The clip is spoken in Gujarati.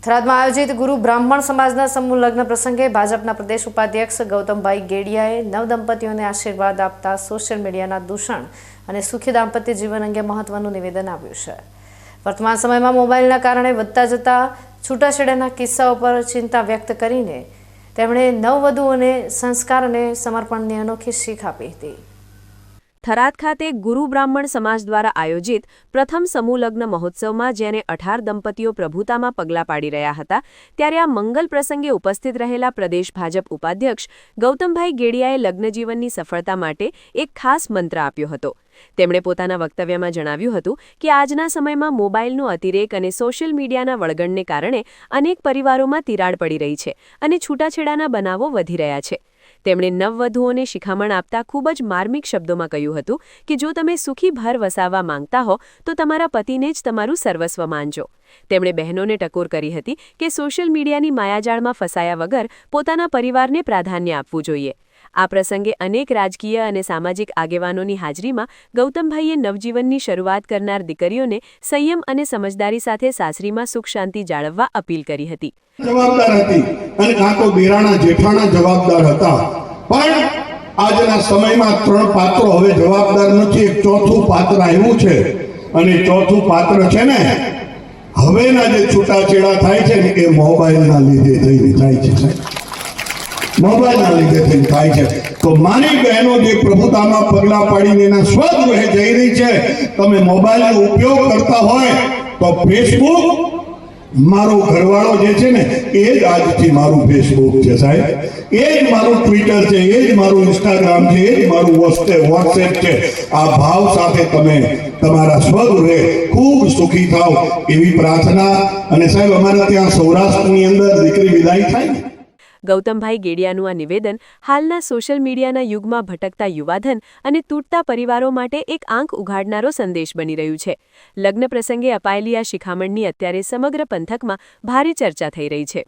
થરાદમાં આયોજિત ગુરુ બ્રાહ્મણ સમાજના સમૂહ લગ્ન પ્રસંગે ભાજપના પ્રદેશ ઉપાધ્યક્ષ ગૌતમભાઈ ગેડિયાએ નવદંપતીઓને આશીર્વાદ આપતા સોશિયલ મીડિયાના દૂષણ અને સુખી દાંપત્ય જીવન અંગે મહત્વનું નિવેદન આપ્યું છે। વર્તમાન સમયમાં મોબાઈલના કારણે વધતા જતા છૂટાછેડાના કિસ્સાઓ પર ચિંતા વ્યક્ત કરીને તેમણે નવવધુઓને સંસ્કાર અને સમર્પણની અનોખી શીખ આપી હતી। થરાદ ખાતે ગુરુ બ્રાહ્મણ સમાજ દ્વારા આયોજિત પ્રથમ સમૂહ લગ્ન મહોત્સવમાં જેને 18 દંપતીઓ પ્રભુતામાં પગલાં પાડી રહ્યા હતા ત્યારે આ મંગલ પ્રસંગે ઉપસ્થિત રહેલા પ્રદેશ ભાજપ ઉપાધ્યક્ષ ગૌતમભાઈ ગેડિયાએ લગ્નજીવનની સફળતા માટે એક ખાસ મંત્ર આપ્યો હતો। તેમણે પોતાના વક્તવ્યમાં જણાવ્યું હતું કે આજના સમયમાં મોબાઈલનો અતિરેક અને સોશિયલ મીડિયાના વળગણને કારણે અનેક પરિવારોમાં તિરાડ પડી રહી છે અને છૂટાછેડાના બનાવો વધી રહ્યા છે। તેમણે નવવધુઓને શિખામણ આપતા ખૂબ જ માર્મિક શબ્દોમાં કહ્યું હતું કે જો તમે સુખી ઘર વસાવવા માંગતા હો તો તમારા પતિને જ તમારું સર્વસ્વ માનજો। તેમણે બહેનોને ટકોર કરી હતી કે સોશિયલ મીડિયાની માયાજાળમાં ફસાયા વગર પોતાના પરિવારને પ્રાધાન્ય આપવું જોઈએ। આ પ્રસંગે અનેક રાજકીય અને સામાજિક આગેવાનોની હાજરીમાં ગૌતમભાઈએ નવજીવનની શરૂઆત કરનાર દીકરીઓને સંયમ અને સમજદારી સાથે સાસરીમાં સુખ શાંતિ જાળવવા અપીલ કરી હતી। જવાબદાર હતી અને કાં તો બેરાણા જેઠાણા જવાબદાર હતા, પણ આજના સમયમાં 3 પાત્રો હવે જવાબદાર નથી, એક ચોથું પાત્ર આવ્યું છે અને ચોથું પાત્ર છે ને હવેના જે છૂટાછેડા થાય છે ને એ મોબાઈલના લીધે થઈને થાય છે। મોબાઈલના લીધે થઈને થાય છે। તો મારી બહેનો જે પ્રભુતામાં પગલાં પાડીને એના સ્વગૃહે જઈ રહી છે, તમે મોબાઈલનો ઉપયોગ કરતા હોય તો ફેસબુક મારો ઘરવાળો જે છે ને એ જ આજથી મારું ફેસબુક છે સાહેબ, એ જ મારું ટ્વિટર છે, એ જ મારું ઇન્સ્ટાગ્રામ છે, એ જ મારું વોટ્સએપ છે। આ ભાવ સાથે તમે તમારા સ્વગૃહે ખૂબ સુખી થાવ એવી પ્રાર્થના। અને સાહેબ અમારે ત્યાં સૌરાષ્ટ્રની અંદર દીકરી વિદાય થાય ને। ગૌતમભાઈ ગેડિયાનું આ નિવેદન હાલના સોશિયલ મીડિયાના યુગમાં ભટકતા યુવાધન અને તૂટતા પરિવારો માટે એક આંખ ઉઘાડનારો સંદેશ બની રહ્યું છે। લગ્ન પ્રસંગે અપાયેલી આ શિખામણની અત્યારે સમગ્ર પંથકમાં ભારે ચર્ચા થઈ રહી છે।